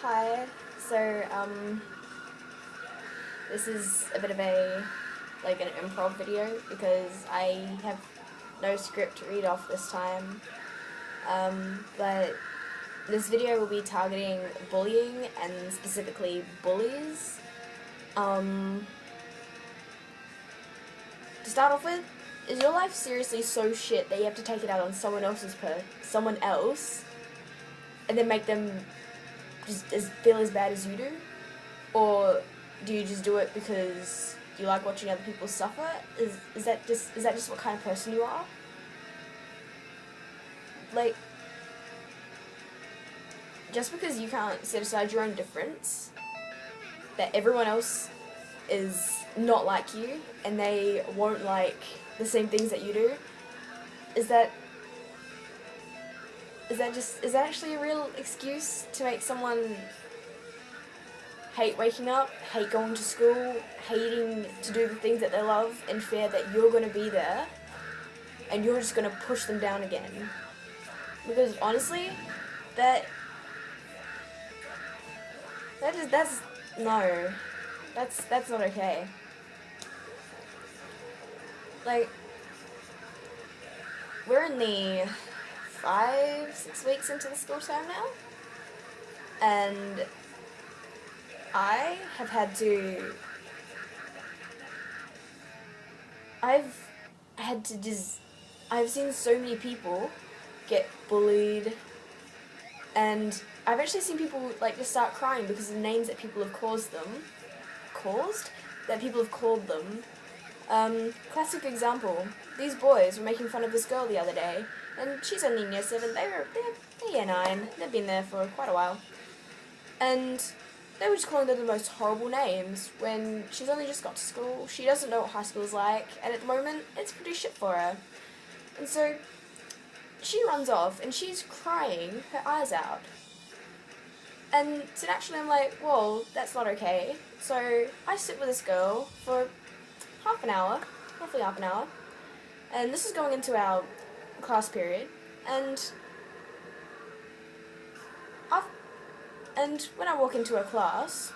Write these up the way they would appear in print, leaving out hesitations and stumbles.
Hi. This is a bit of an improv video because I have no script to read off this time. But this video will be targeting bullying and specifically bullies. To start off with, is your life seriously so shit that you have to take it out on someone else, and then make them just feel as bad as you do? Or do you just do it because you like watching other people suffer? Is that just what kind of person you are? Like, just because you can't set aside your own difference, that everyone else is not like you and they won't like the same things that you do, is that actually a real excuse to make someone hate waking up, hate going to school, hating to do the things that they love, and fear that you're going to be there and you're just going to push them down again? Because honestly, that's not okay. Like, we're in the 5-6 weeks into the school term now, and I've seen so many people get bullied, and I've actually seen people just start crying because of the names that people have called them. Classic example, these boys were making fun of this girl the other day, and she's only in year 7, they're year 9, they've been there for quite a while, and they were just calling her the most horrible names when she's only just got to school. She doesn't know what high school is like, and at the moment, it's pretty shit for her. And so, she runs off, and she's crying her eyes out. And so naturally I'm like, well, that's not okay. So I sit with this girl for roughly half an hour, and this is going into our class period, and when I walk into her class,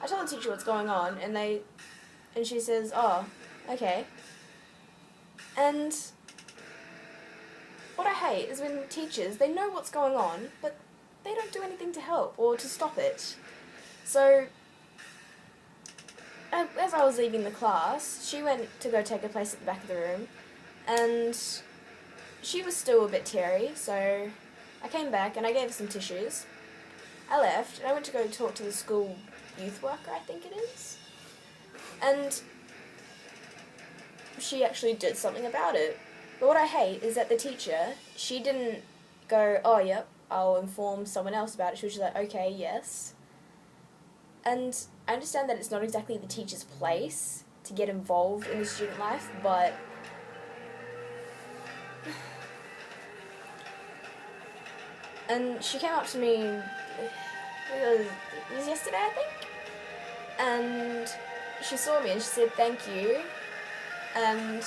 I tell the teacher what's going on, and she says, oh, okay. And what I hate is when teachers, they know what's going on, but they don't do anything to help or to stop it. So, as I was leaving the class, she went to go take a place at the back of the room, and she was still a bit teary, so I came back and I gave her some tissues. I left, and I went to go talk to the school youth worker, I think it is, and she actually did something about it. But what I hate is that the teacher, she didn't go, oh, yep, I'll inform someone else about it. She was just like, okay, yes. And I understand that it's not exactly the teacher's place to get involved in the student life, but and she came up to me, it was yesterday, I think, and she saw me and she said, thank you, and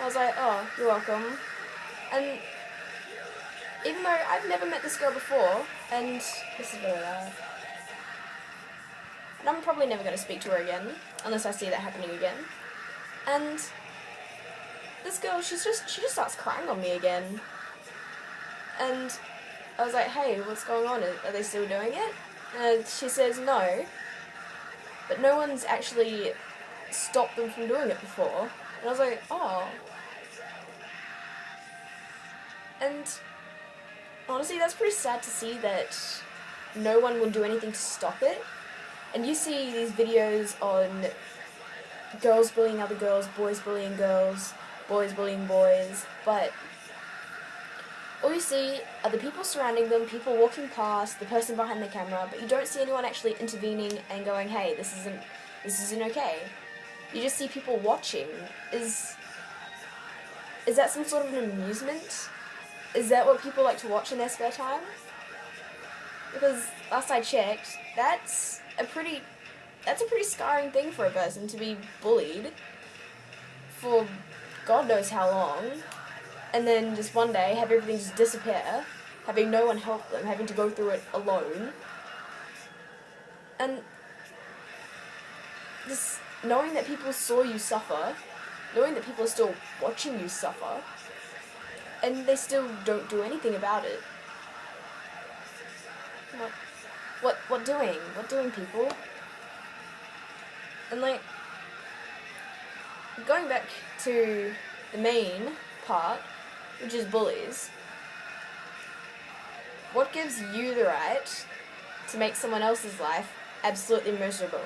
I was like, oh, you're welcome. And even though I've never met this girl before, and this is very loud, and I'm probably never going to speak to her again, unless I see that happening again, and this girl, she just starts crying on me again, and I was like, hey, what's going on? Are they still doing it? And she says no, but no one's actually stopped them from doing it before. And I was like, oh. And honestly, that's pretty sad to see that no one will do anything to stop it. And you see these videos on girls bullying other girls, boys bullying girls, boys bullying boys, but all you see are the people surrounding them, people walking past, the person behind the camera, but you don't see anyone actually intervening and going, hey, this isn't okay. You just see people watching. Is that some sort of an amusement? Is that what people like to watch in their spare time? Because last I checked, that's a pretty scarring thing for a person to be bullied for God knows how long, and then just one day have everything just disappear, having no one help them, having to go through it alone. And this, knowing that people saw you suffer, knowing that people are still watching you suffer, and they still don't do anything about it. What doing? What doing, people? And like, going back to the main part, which is bullies, what gives you the right to make someone else's life absolutely miserable?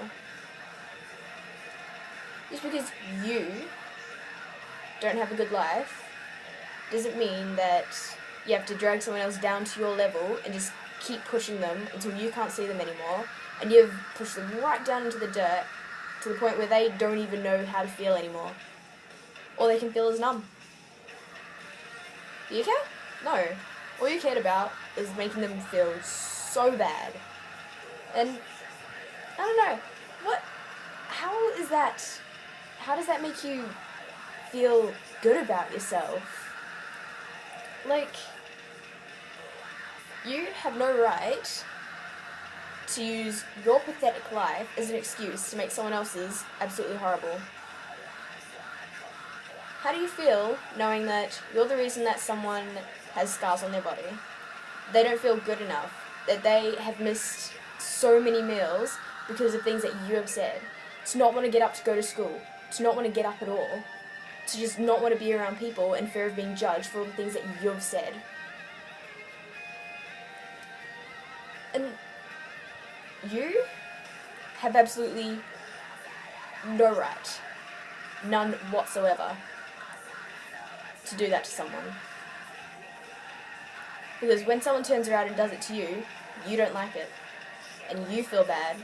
Just because you don't have a good life doesn't mean that you have to drag someone else down to your level and just keep pushing them until you can't see them anymore, and you've pushed them right down into the dirt to the point where they don't even know how to feel anymore. All they can feel is numb. Do you care? No. All you cared about is making them feel so bad. And I don't know, how does that make you feel good about yourself? Like, you have no right to use your pathetic life as an excuse to make someone else's absolutely horrible. How do you feel knowing that you're the reason that someone has scars on their body? They don't feel good enough, that they have missed so many meals because of things that you have said, to not want to get up to go to school, to not want to get up at all, to just not want to be around people in fear of being judged for all the things that you've said. And you have absolutely no right, none whatsoever, to do that to someone. Because when someone turns around and does it to you, you don't like it, and you feel bad,